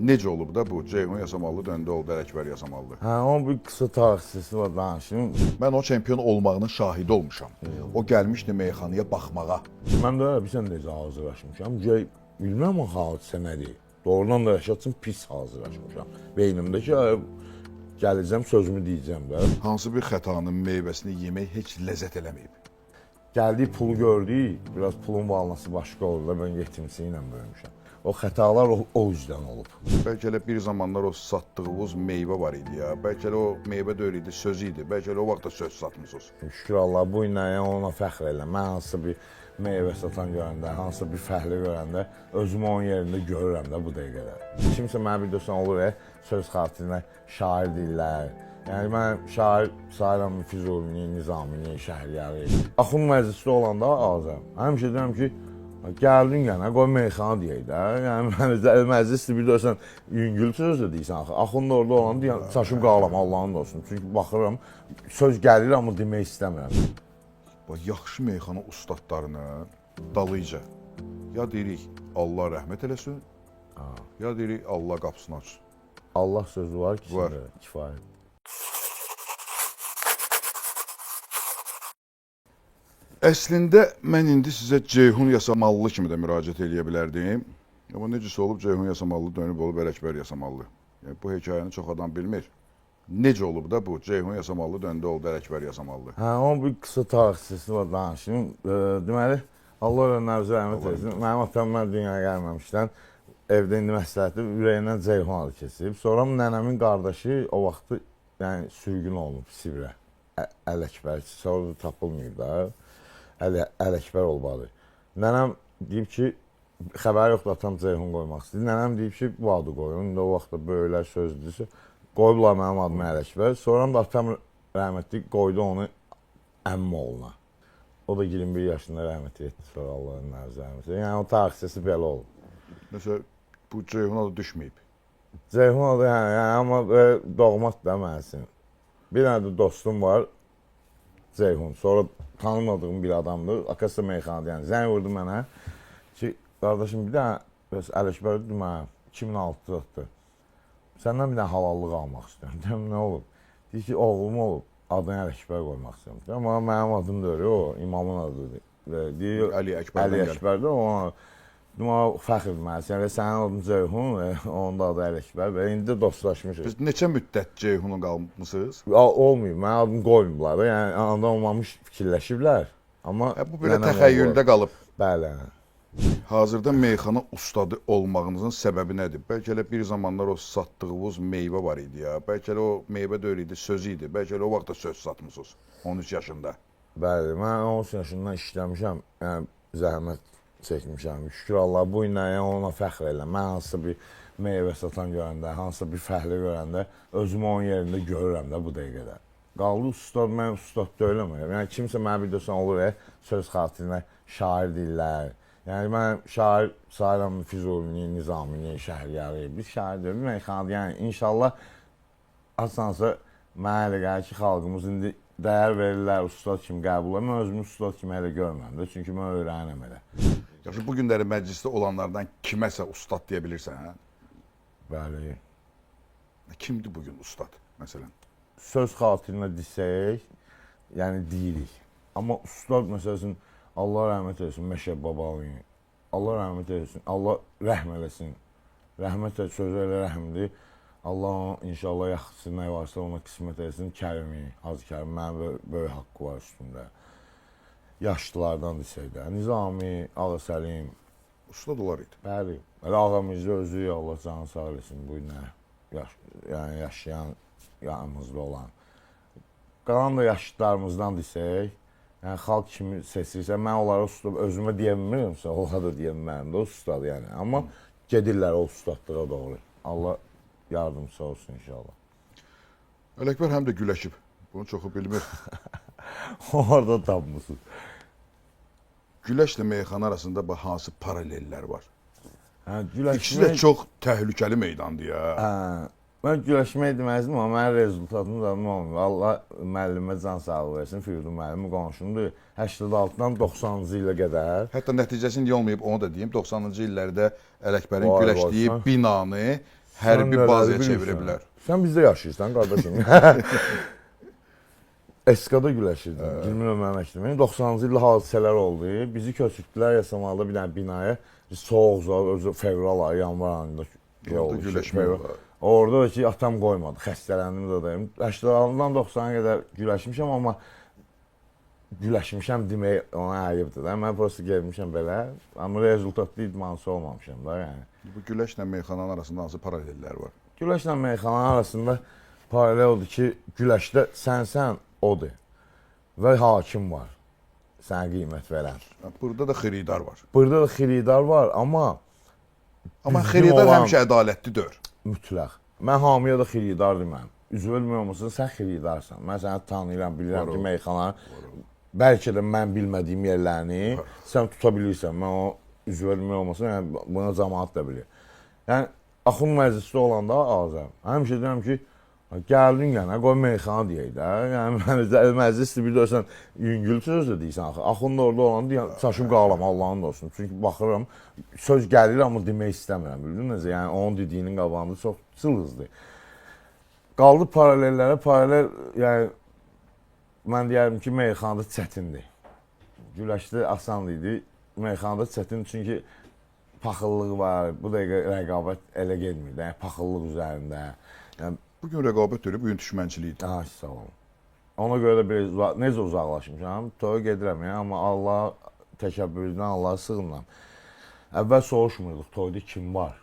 Necə olub da bu? Ceyhun Yasamallı döndü oldu Ələkbər Yasamallı. Onun bir qısa tarixçisi var danışım. Mən o çempion olmağının şahidi olmuşam. O gəlmişdi meyxanaya baxmağa. Mən də bilirsən necə hazırlaşmışam. Bilməm o hadisə nədir. Doğrudan da yaşat üçün pis hazırlaşmışam. Beynimdəki gələcəm sözümü deyəcəm də. Hansı bir xətanın meyvəsini yemək heç ləzzət eləməyib. Gəldik pulu gördük, biraz pulun valnası başqa oldu da mən yetimsi ilə böyümüşəm. O xətalar o üzdən olub. Bəlkə elə bir zamanlar o satdığınız meyvə var idi ya. Bəlkə elə o meyvə deyil idi, söz idi. Bəlkə elə o vaxt da söz satmısınız. Şükür Allah bu ilə ona fəxr elə. Mən hansı bir meyvə satan görəndə, hansı bir fəhlə görəndə özümü onun yerində görürəm də bu dəqiqədə. Kimsə mənə bir desən olur söz xatirinə şair deyirlər. Yəni mən şair sayıram Füzulini, Nizamini, Şəhriyarı. Axund məclisdə olanda azam. Həmişə deyirəm ki, gəldin yenə, qoy meyxana deyək də. Yəni məclisdə bir deyirsən, yüngül söz də deyirsən axı. Axund orada olanda deyirəm, çaşıb qalam Allahın olsun. Çünki baxıram, söz gəlir amma demək istəmirəm. Yaxşı meyxana ustadlarını dalıca ya deyirik Allah rəhmət eləsin, ya deyirik Allah qapısını açsın. Allah sözü var ki, kifayət. Əslində mən indi sizə Ceyhun Yasamallı kimi də müraciət eləyə bilərdim. Amma necəsə olub Ceyhun Yasamallı dönüb olub Ələkbər Yasamallı. Yəni, bu hekayəni çox adam bilmir. Necə olub da bu? Ceyhun Yasamallı döndü oldu Ələkbər Yasamallı. Onun bir qısa tarixçisi var danışım. Deməli, Allah ölənlərimizə rəhmət etsin. Mənim atam mən dünyaya gəlməmişdən evdə indi məsləhətli ürəyindən Ceyhun adı keçib. Sonra nənəmin qardaşı o vaxtı sürgün olunub Sibirə. Ələkbər, sonra da tapılmayıb da. Ələkbər olmadı. Nənəm deyib ki, xəbəri yoxdur atam Ceyhun qoymaq istəyir. Nənəm deyib ki, bu adı qoyun. İndi o vaxtda böyüklər sözdürsə, qoyublar mənim adım Ələkbər. Sonra da atam rəhmətli qoydu onu əmmi oğluna. O da 21 yaşında rəhmət etdi sonra Allahın nəzərində. Yəni o tarixçisi belə olub. Məsələn, bu Ceyhun adı düşməyib. Ceyhun adı amma doğmat da mənsin. Bir dənə də dostum var, Ceyhun. Sonra tanımadığım bir adamdır. Akasya meyxanada yəni zəng vurdu mənə ki, qardaşım bir dənə Ələkbər dedi mənə 2006-da. Səndən bir dənə halallıq almaq istəyirəm. Deyəm, nə olub? Deyir ki, oğlum olub, adını Ələkbər qoymaq istəyirəm. Deyəm, mənim adım da öyle, o imamın adıdır. Deyir, Əli Əkbərdir. Ona fəxr mənəsin. Yəni, sənin adın Ceyhun, onun da adı Ələkbər. İndi də dostlaşmışıq. Biz neçə müddət Ceyhun'u qalmışsınız? Olmayıb, mənim adımı qoymublar. Yəni, anda olmamış fikirləşiblər. Amma bu belə təxəyyüldə qalıb. Bəli. Hazırda meyxana ustadı olmağınızın səbəbi nədir? Bəlkə elə bir zamanlar o satdığınız meyvə var idi ya. Bəlkə elə o meyvə deyil idi, söz idi. Bəlkə elə o vaxt da söz satmısınız 13 yaşında. Bəli, mən 13 yaşından işləmişəm. Yəni, zəhmət çəkmişəm. Şükür Allah bu ilə ona fəxr elə. Mən hansı bir meyvə satan görəndə, hansı bir fəhlə görəndə özümü onun yerində görürəm də bu dəqiqədə. Qaldı ustad, mən ustad deyiləm. Yəni kimsə mənə bir desən olur söz xatirinə şair deyirlər. Yəni mən şair sayıram Füzulini, Nizamini, Şəhriyarı. Biz şair deyirik, meyxanada. Yəni inşallah asansa mənə elə gəlir ki, xalqımız indi dəyər verirlər ustad kimi qəbul. Mən özümü ustad kimi hələ görməm də, çünki mən öyrənəm elə. Yaxşı, bu günləri məclisdə olanlardan kiməsə ustad deyə bilirsən, hə? Bəli. Kimdir bugün ustad, məsələn? Söz xatirinə desək, yəni deyirik. Amma ustad məsələn, Allah rəhmət eləsin Məşəb Babalıyım. Allah rəhmət eləsin, Allah rəhm eləsin. Rəhmət sözü elə rəhmdir. Allah inşallah yaxşısı nə varsa ona qismət eləsin. Kərimi, Hacı Kərim, mənim böyük haqqı var üstümdə. Yaşlılardan desək də. Nizami, Ağa Səlim. Ustad olar idi. Bəli. Ağamızda özü Allah canı sağ eləsin bu günə. Yəni yaşayan, yanımızda olan. Qalan da yaşlılarımızdan desək, yəni xalq kimi seçirsə, mən onlara ustad özümə deyə bilmirəmsə, onlara da deyə bilmərəm də o ustad yəni. Amma gedirlər o ustadlığa doğru. Allah yardımcısı olsun inşallah. Ələkbər həm də güləşib. Bunu çoxu bilmir. Orada tapmışsın. Güləşlə meyxana arasında hansı paralellər var? İkisi Güləşmək... də çox təhlükəli meydandır ya. Mən güləşmək deməzdim, amma mənim rezultatım da olmuyor. Allah müəllimə can sağlığı versin, Firdun müəllimi qonşumdur. 86-dan 90-cı ilə qədər. Hətta nəticəsində olmayıb, onu da deyim. 90-cı illərdə Ələkbərin güləşdiyi binanı hərbi Sən bazaya nələri çevirə bilirsən? bilər. Sən bizdə yaşayırsan qardaşım. Eskada güləşirdim. Bilmirəm mənim məktəbim. 90-cı ildə hadisələr oldu. Bizi köçürtdülər Yasamalda bir dənə binaya. Soğuq zor, özü fevral ayı, yanvar ayında Orada güləşmək var. Orada da ki, atam qoymadı. Xəstələndim də dayım. 80-dan 90-a qədər güləşmişəm, amma güləşmişəm demək ona ayıbdır da. Mən prosta gelmişəm belə. Amma rezultatlı idmançı olmamışam da yəni. Bu güləşlə meyxananın arasında hansı paralellər var? Güləşlə meyxananın arasında paralel odur ki, güləşdə sən odur və hakim var sənə qiymət verən. Burada da xiridar var. Burada da xiridar var, amma xiridar həmişə ədalətli deyil. mütləq. Mən hamiyə də xiridar deməm. Üzv olmuyorsan, sən xiridarsan. Mən səni tanıyıram, bilirəm ki, meyxana bəlkə də mən bilmədiyim yerlərini sən tuta bilirsən. Mən o üzv olmuyorsan, yəni buna cəmaət də bilir. Yəni Axund məclisdə olanda azam. Həmişə deyirəm ki, gəldin yenə, qoy meyxana deyək də. Yəni məclisdə bir də sən yüngül söz də deyirsən axı. Axund orada olanda çaşıb qalam Allahın olsun. Çünki baxıram söz gəlir amma demək istəmirəm. Bildin necə? Yəni onun dediyinin qabağında çox cılızdır. Qaldı paralellərə, paralel yəni mən deyərdim ki, meyxanada çətindir. Güləşdə asan idi. Meyxanada çətin çünki paxıllıq var. Bu dəqiqə rəqabət elə gelmir. Yəni paxıllıq üzərində. Yəni Bugün rəqabət deyil, bugün düşmənçilikdir. Ay sağ olun. Ona görə də necə uzaqlaşmışam. Toya gedirəm ya, amma Allah təkəbbürdən Allah'a sığınıram. Əvvəl soruşmurduq toyda kim var.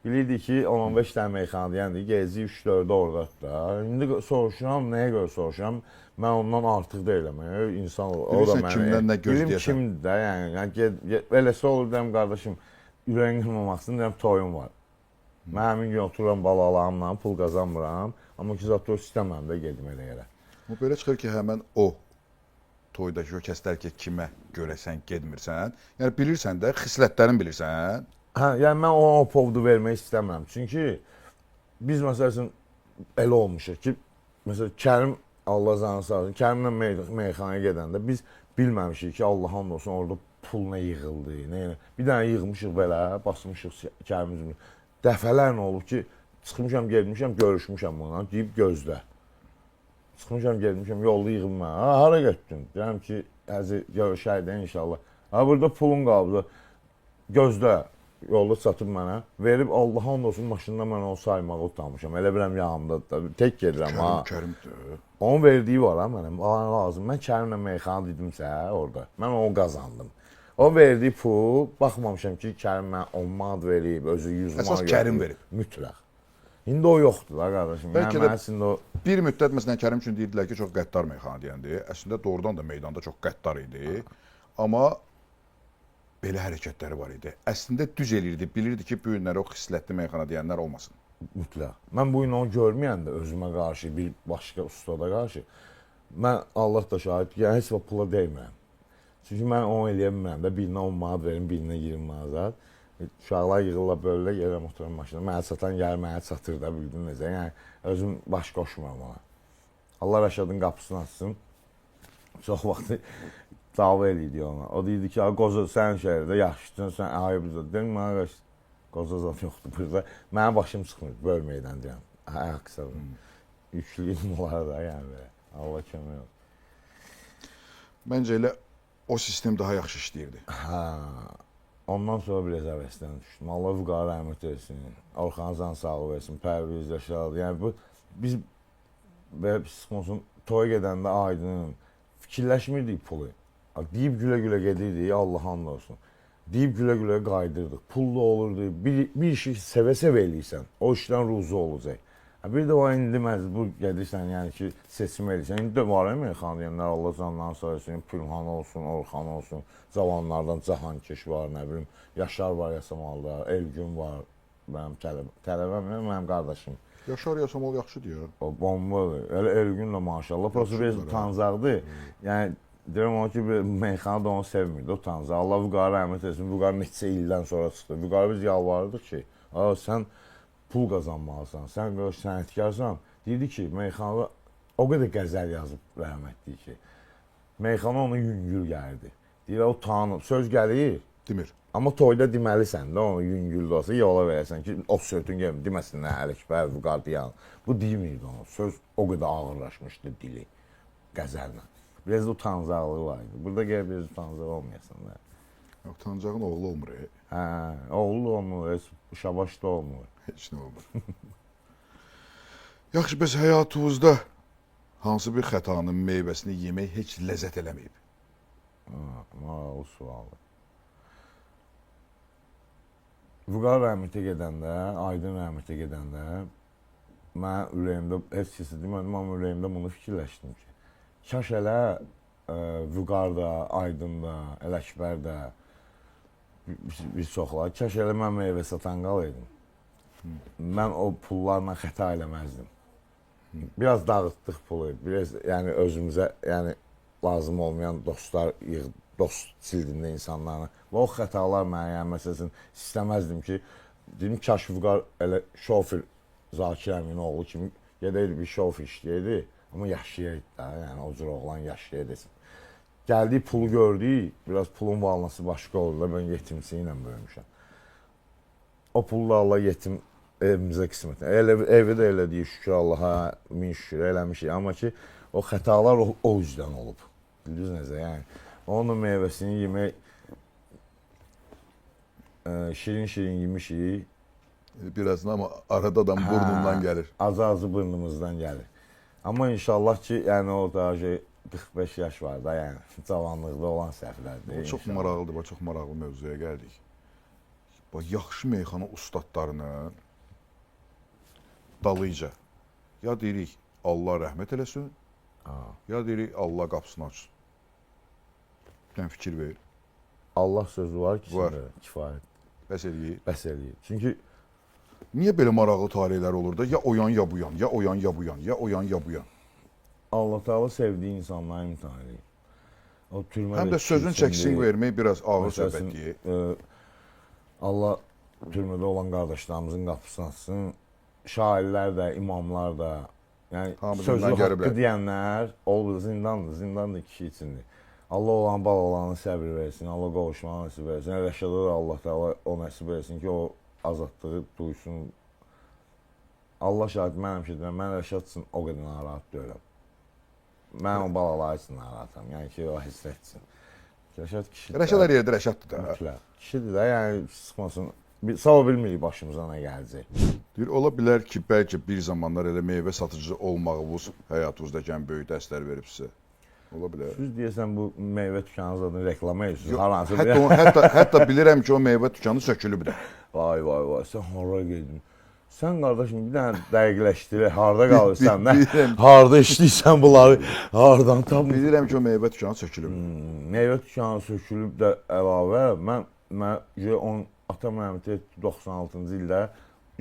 Bilirdik ki 10-15 dənə meyxana deyəndi, gezi 3-4-də oradadır da. İndi soruşuram, nəyə görə soruşuram? Mən ondan artıq deyiləm. İnsan o da Bilirsən kimdən nə gözləyəsən? Bilim kimdir də, yəni eləsə olur deyəm qardaşım, ürəyin qırmamaq deyəm toyum var. Mən həmin gün otururam balalarımla, pul qazanmıram, amma ki zato istəməm də gedim elə yerə. Belə çıxır ki, həmən o toydakı o kəslər ki, kimə görə sən gedmirsən, yəni bilirsən də, xislətlərini bilirsən. Hə, yəni mən ona o povdu vermək istəmirəm. Çünki biz məsələn elə olmuşuq ki, məsələn Kərim Allah canı sağ olsun, Kərimlə meyxanaya gedəndə biz bilməmişik ki, Allahın olsun orada pul nə yığıldı, nə. Bir dənə yığmışıq belə, basmışıq Kərimizin. Dəfələrlə olub ki, çıxmışam, gelmişəm, görüşmüşəm bununla, deyib gözlə. Çıxmışam, gelmişəm, yolda yığım mən. Hara getdin? Deyirəm ki, həzi görüşəydə inşallah. Ha, burada pulun qabdı. Gözlə, yolda çatıb mənə. Verib Allah'ın olsun maşında mən onu saymağı utanmışam. Elə biləm yanımdadır da. Tek gedirəm ha. Kərimdir. Onun verdiyi var ha mənə. Bana lazım. Mən Kərimlə meyxana dedimsə orada. Mən onu qazandım. O verdiyi pul, baxmamışam ki, Kərim mənə 10 manat verib, özü 100 manat Əsas Kərim verib. Mütləq. İndi o yoxdur da qardaşım. Bəlkə Yəni, də bir müddət məsələn Kərim üçün deyirdilər ki, çox qəddar meyxana deyəndi. Əslində doğrudan da meydanda çox qəddar idi. Amma belə hərəkətləri var idi. Əslində düz eləyirdi, bilirdi ki, bu günləri o xislətli meyxana deyənlər olmasın. Mütləq. Mən bu gün onu görməyəndə özümə qarşı, bir başqa ustada qarşı, mən Allah da şahid, yəni heç vaxt pula deymirəm. Çünki mən onu eləyə bilmirəm də, birinə 10 manat verim, birinə 20 manat. Uşaqlar yığırlar böyle, yerəm oturan maşına. Mənə satan gəlir, mənə çatır da, bildin necə. Yəni, özüm baş qoşmuram ona. Allah Rəşadın qapısını açsın. Çox vaxtı dava eləydi ona. O deyirdi ki, qoza sən şəhərdə yaxşısan, sən ayıbızda. Deyim, mənə qoza zat yoxdur burada. Mənə başım çıxmır, bölməkdən deyəm. Ayaq qısa. Yüklüyüm onlara da, yəni belə. Allah kömək olsun. Məncə elə o sistem daha yaxşı işləyirdi. Hə. Ondan sonra biraz əvəzdən düşdüm. Allah vüqarı rəhmət etsin. Orxan can sağlığı versin, Pərviz Yaşadı. Yəni bu biz belə psixosun toya gedəndə Aydın fikirləşmirdik pulu. Deyib gülə-gülə gedirdik, Allah hamd olsun. Deyib gülə-gülə qaydırdıq. Pullu olurdu. Bir işi sevə-sevə eləyirsən. O işdən ruzu olacaq. Bir də o indi məcbur gedirsən, yəni ki, seçim eləyirsən. İndi də var meyxana deyənlər, Allah canlarını sayırsın, Pülhan olsun, Orxan olsun, cavanlardan Cahankeş var, nə bilim, Yaşar var Yasamalda, Elgün var, mənim tələbəm, mənim qardaşım. Yaşar Yasamal yaxşı deyir. O bombadır. Elə Elgün də maşallah, prosta bir tanzacaqdır. Yəni, deyirəm ona ki, meyxana da onu sevmirdi, o tanzacaq. Allah vüqarı rəhmət etsin, vüqarı neçə ildən sonra çıxdı. Vüqarı biz yalvarırdıq ki, sən pul qazanmalısan, sən sənətkarsan. Deyirdi ki, meyxanada o qədər qəzəl yazıb rəhmətli ki, meyxana ona yüngül gəldi. Deyir, o tanım, söz gəlir, Demir. Amma toyda deməlisən də onu yüngül də olsa yola verəsən ki, o sözün gəlmir, deməsinlər Ələkbər Vüqardiyan. Bu demirdi onu. Söz o qədər ağırlaşmışdı dili qəzəllə. Biraz utancaqlığı var idi. Burada gəl biraz utancaq olmayasan da. Utancağın oğlu olmur. Hə, oğlu olmur, Şabaş da olmur. Heç nə olmur. Yaxşı, bəs həyatınızda hansı bir xətanın meyvəsini yemək heç ləzzət eləməyib? O sualdır. Vüqar rəhmətə gedəndə, Aydın rəhmətə gedəndə mən ürəyimdə, heç kəsə demədim, amma ürəyimdə bunu fikirləşdim ki, kaş elə Vüqarda, Aydında, Ələkbərdə bir çoxlar, kaş elə mən meyvə satan qalaydım. Mən o pullarla xəta eləməzdim. Biraz dağıtdıq pulu, biraz yəni özümüzə lazım olmayan dostlar yığdı. Dost sildində insanlarla. Və o xətalar mənə, yəni məsələn, istəməzdim ki, dedim, kaş Vüqar elə şofer Zakir əmin oğlu kimi gedəydi bir şofer işləyirdi, amma yaşayaydı da, yəni o cür oğlan yaşayaydı. Gəldiyi pulu gördük, biraz pulun valnası başqa oldu da, mən yetimçi ilə böyümüşəm. O pulu da Allah yetim evimizə qismət. Evi də elədik, şükür Allaha, min şükür eləmişik, amma ki, o xətalar o üzdən olub. Bildiniz necə, yəni. Onun meyvəsini yemək şirin-şirin yemişik. Birazdan amma arada adam burnundan gəlir. Az-azı burnumuzdan gəlir. Amma inşallah ki, yəni o da 45 yaş var da, yəni cavanlıqda olan səhvlərdir. Çox maraqlıdır, çox maraqlı mövzuya gəldik. Yaxşı meyxana ustadlarının dalıca ya deyirik Allah rəhmət eləsin, ya deyirik Allah qapısını açsın. Sən fikir ver. Allah sözü var ki, kifayət. Bəs eləyir. Bəs eləyir. Çünki niyə belə maraqlı taleylər olur da? Ya o yan, ya bu yan, ya o yan, ya bu yan, ya o yan, ya bu yan. Allah Teala sevdiyi insanları imtihan edir. O türmədə həm də sözün çəkisini vermək biraz ağır söhbət deyil. Allah türmədə olan qardaşlarımızın qapısını açsın. Şairlər də, imamlar da, yəni sözlü haqqı deyənlər olur, zindandır, zindan da kişi içindir. Allah olan bal olanı səbir versin, Allah qovuşmanı nəsib versin. Rəşada da Allah Teala o nəsib versin ki, o azadlığı duysun. Allah şahid, mən həmişə deyirəm, mən Rəşad üçün o qədər narahat deyirəm. Mən o balaları üçün narahatam, yəni ki, o hiss etsin. Rəşad kişidir. Rəşad hər yerdə Rəşaddır da. Mütləq. Kişidir də, yəni sıxmasın. Sağ bilmirik başımıza nə gələcək. Deyir, ola bilər ki, bəlkə bir zamanlar elə meyvə satıcı olmağınız həyatınızdakı ən böyük dərslər verib sizə. Ola bilər. Siz deyəsən bu meyvə dükanınız adını reklama edirsiniz. Hətta bilirəm ki, o meyvə dükanı sökülüb də. Vay, sən hara gedin? Sən qardaşım bir dənə dəqiqləşdir, harda qalırsan, harda işləyirsən bunları, hardan tapın? Bilirəm ki, o meyvə dükanı sökülüb. Meyvə dükanı sökülüb də əlavə, mən atam rəhmətə 96-cı ildə,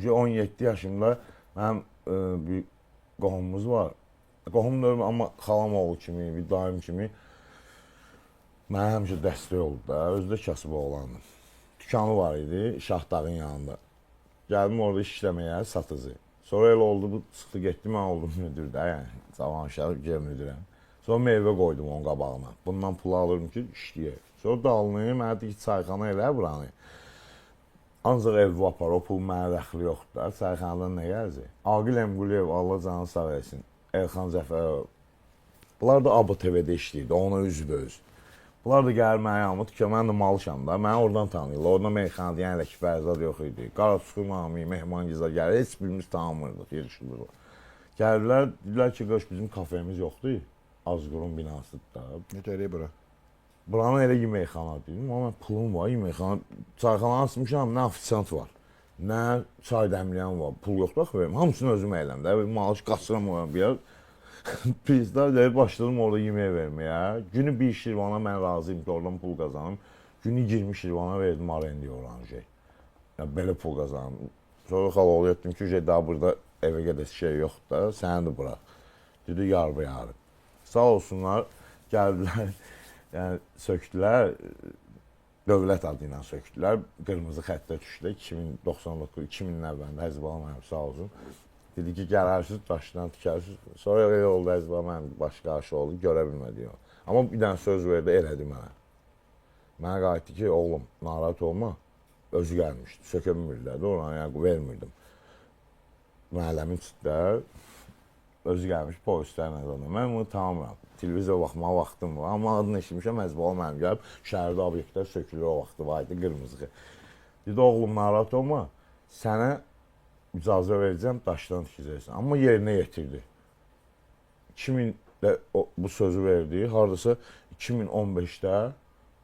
17 yaşımda mənim bir qohumumuz var. Qohum da amma xalam oğlu kimi, bir daim kimi mənə həmişə dəstək oldu da, özü də kasıb oğlandı. Dükanı var idi Şahdağın yanında. Gəldim orada işləməyə, satıcı. Sonra elə oldu, bu çıxdı getdi, mən oldum müdür də, yəni cavan uşaq, gel müdürəm. Sonra meyvə qoydum onun qabağına. Bundan pul alırım ki, işləyək. Sonra dalınıyım, mənə deyir ki, çayxana elə buranı. Ancaq evi apar, o pul mənə dəxli yoxdur da, çayxanadan nə gələcək? Aqil Əmquliyev, Allah canı sağ versin, Elxan Zəfərov. Bunlar da ABTV-də işləyirdi, ona üzbəüz. Bunlar da gəlir mənə yanıma, tükə, mən də malışam da, mənə oradan tanıyırlar. Oradan meyxana deyən elə ki, Bərzad yox idi. Qaraçuxur Mami, Mehmangizlər gəlir, heç birimiz tanımırdıq, yerişilir. Gəldilər, dedilər ki, qoş bizim kafemiz yoxdur, Azqurun binasıdır da. Nə gələk bura? Buranın elə yeməkxana dedim, amma pulum var, yeməkxana. Çayxana açmışam, nə ofisant var, nə çay dəmləyən var, pul yoxdur axı verim. Hamısını özüm eyləm də, malış qaçıram oyan bir yer. Prizlər deyib başladım orada yemək verməyə. Günü bir şirvana mən razıyım ki, oradan pul qazanım. Günü 20 şirvana verdim arendiyə oranjay. Yəni, belə pul qazanım. Sonra xaloğlu etdim ki, daha burada evə gedəsi şey yoxdur da, səni də bıraq. Dedi, yarı. Sağ olsunlar, gəldilər. Yəni, söktülər, dövlət adı ilə söktülər, qırmızı xəttə düşdülər, 2099-2000-in əvvəlində Həzbalı mənim sağ olsun. Dedi ki, gələrsiz, daşdan tikərsiz. Sonra elə oldu, Həzbalı mənim başqa aşı oldu, görə bilmədi. Amma bir dənə söz verdi, elədi mənə. Mənə qayıtdı ki, oğlum, narahat olma. Özü gəlmişdi, sökə bilmirlər də, ona yəni vermirdim. Müəlləmin çıxdı, özü gəlmiş polislərlə adamla. Mən bunu tanımıram. Televizor baxmağa vaxtım var. Amma adını eşitmişəm, Əzbalı mənim gəlib, şəhərdə obyektlər sökülür o vaxtı var idi, qırmızı. Dedi, oğlum, narahat olma, sənə icazə verəcəm, daşdan tikəcəksən. Amma yerinə yetirdi. 2000-də bu sözü verdi, haradasa 2015-də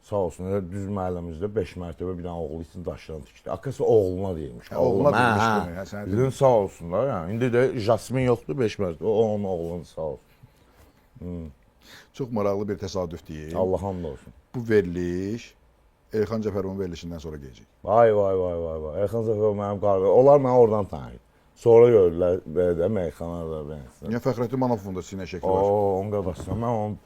sağ olsun, düz məhəlləmizdə 5 mərtəbə bir dənə oğlu üçün daşdan tikdi. Akası oğluna deyilmiş. Oğluna deyilmiş bunu. Bizim sağ olsunlar. Yəni. İndi də Jasmin yoxdur 5 mərtəbə, o onun oğlunun sağ olsun. Çox maraqlı bir təsadüf deyil. Allah hamd olsun. Bu veriliş Elxan Cəfərovun verilişindən sonra gələcək. Vay. Elxan Cəfərov mənim qardaşım. Onlar məni oradan tanıyır. Sonra gördülər belə də Meyxana da bensin. Niyə Fəxrəddin Manovun da sinə şəkli var? Onun qardaşım. Mən onun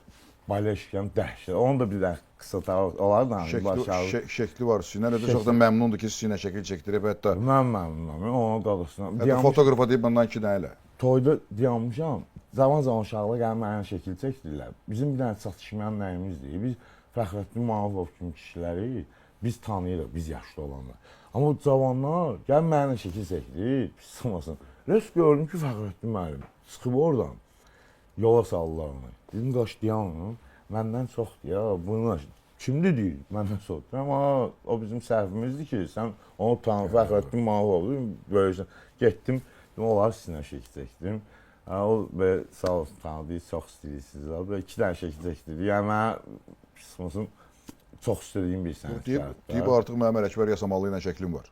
balleşkəm dəhşət. Onun da bir də qısa olar da Şəkli var. Sinə də çox da məmnundur ki, sinə şəkil çəkdirib hətta. Mən məmnunam. Onun qardaşım. Hətta fotoqrafa deyib bundan 2 dənə elə. Toyda dayanmışam. Zaman uşaqlar gəlib mənə şəkil çəkdirlər. Bizim bir dənə çatışmayan nəyimizdir. Biz Fəxrəddin Manovov kimi kişiləri biz tanıyırıq, biz yaşlı olanlar. Amma o cavanlar gəlib mənə şəkil çəkdir, pis sıxmasın. Rəs gördüm ki, Fəxrəddin müəllim çıxıb oradan yola saldılar onu. Dedim, qaç dayanın, məndən çoxdur ya, bunu kimdir deyir, məndən çoxdur. Amma o bizim səhvimizdir ki, sən onu tanı, Fəxrəddin Manovov böyüksən. Getdim, onları sinə şəkil çəkdim. O belə sağ olsun tanıdı, çox istəyirsiniz. Belə 2 dənə şəkil çəkdirdi. Yəni mənə pis sıxmasın, çox istədiyim bir sənətkar. Deyib artıq mənim Ələkbər Yasamalı ilə şəklim var.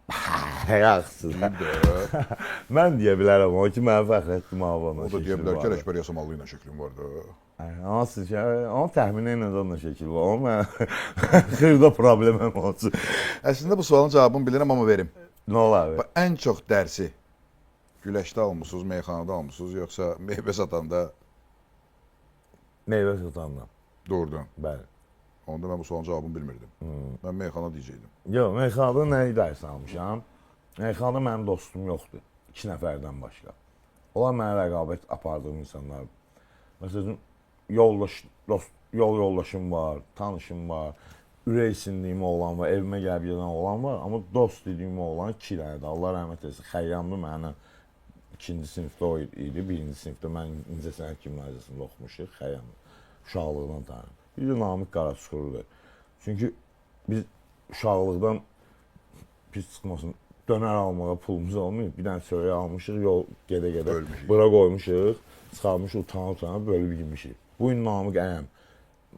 Yaxşısın. Mən deyə bilərəm o ki, mənim Fəxrəddin Manovla şəklim var. O da deyə bilər ki, Ələkbər Yasamalı ilə şəklim var da. Nasıl ki, onun təxminə ilə onunla şəkil var. Onun xırda problemim olsun. Əslində bu sualın cavabını bilirəm, amma verim. Nə olar? Ən çox dərsi güləşdə almısınız, meyxanada almısınız, yoxsa meyvə satanda? Meyvə satanda. Doğrudan. Bəli. Onda mən bu sualın cavabını bilmirdim. Mən meyxana deyəcəkdim. Yox, meyxanada nə dərs almışam? Meyxanada mənim dostum yoxdur. 2 nəfərdən başqa. Onlar mənə rəqabət apardığım insanlar. Məsələn, yol yoldaşım var, tanışım var, ürək sinliyim olan var, evimə gəlib gedən olan var. Amma dost dediyim olan 2 dənədir. Allah rəhmət etsin. Xəyyamlı mənə 2-ci sinifdə o idi, 1-ci sinifdə mən incə sənət gimnaziyasında oxumuşduq. Xəyyamlı. Uşaqlığından tanıyım. Bir də Namiq Qaraçuxurludur. Çünki biz uşaqlıqdan pis çıxmasın, dönər almağa pulumuz olmayıb. Bir dənə çörək almışıq, yol gedə-gedə bura qoymuşuq, çıxarmışıq, utana-utana bölüb yemişik. Bu gün Namiq əyəm.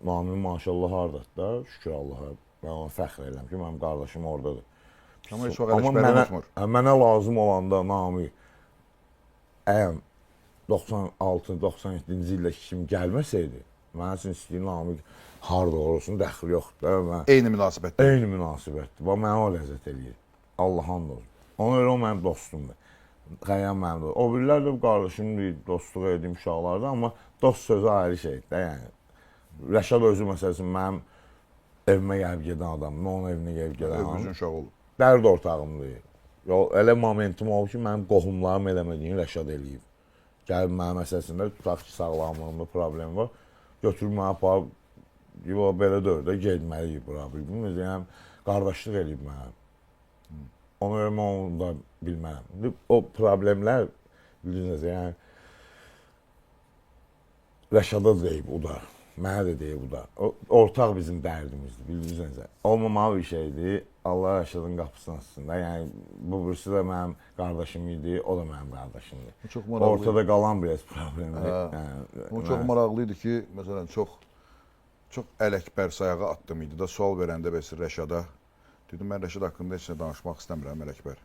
Namiq maşallah hardadır da, şükür Allaha. Mən ona fəxr edirəm ki, mənim qardaşım oradadır. Amma heç vaxt Ələkbəri unutmur. Mənə lazım olanda Namiq əyəm 96-97-ci ildə kimi gəlməsəydi, mənim üçün istəyir Namiq harda olsun, dəxil yoxdur. Eyni münasibətdir. Eyni münasibətdir. Bax, mənə o ləzzət eləyir. Allah hamd olsun. Ona görə o mənim dostumdur. Xəyyam mənim dostum. O birilər də qardaşımdır, dostluq ediyim uşaqlardır, amma dost sözü ayrı şeydir də, yəni. Rəşad özü məsələn mənim evimə gəlib gedən adamdır, mən onun evinə gəlib gedən adamdır. Özün uşaq olub. Dərd ortağımdır. Elə momentum olub ki, mənim qohumlarım eləmədiyini Rəşad eləyib. Gəlib mənim məsələsində, tutaq ki, sağlamlığımda problem var. Götürüb mənə aparıb, belə dördə getməliyik bura. Yəni, qardaşlıq eləyib mənə. Ona görə mən onu da bilmərəm. O problemlər, bilirsiniz, yəni, Rəşada da deyib o da, mənə də deyib o da. Ortaq bizim dərdimizdir, bilirsiniz. Olmamalı bir şeydir, Allah Rəşadın qapısını açsın da. Yəni, bu birisi də mənim qardaşım idi, o da mənim qardaşımdır. Ortada qalan biraz problemdir. O çox maraqlıydı ki, məsələn, çox Ələkbər sayağı atdım idi da, sual verəndə bəs Rəşada. Dedim, mən Rəşad haqqında heç nə danışmaq istəmirəm, Ələkbər.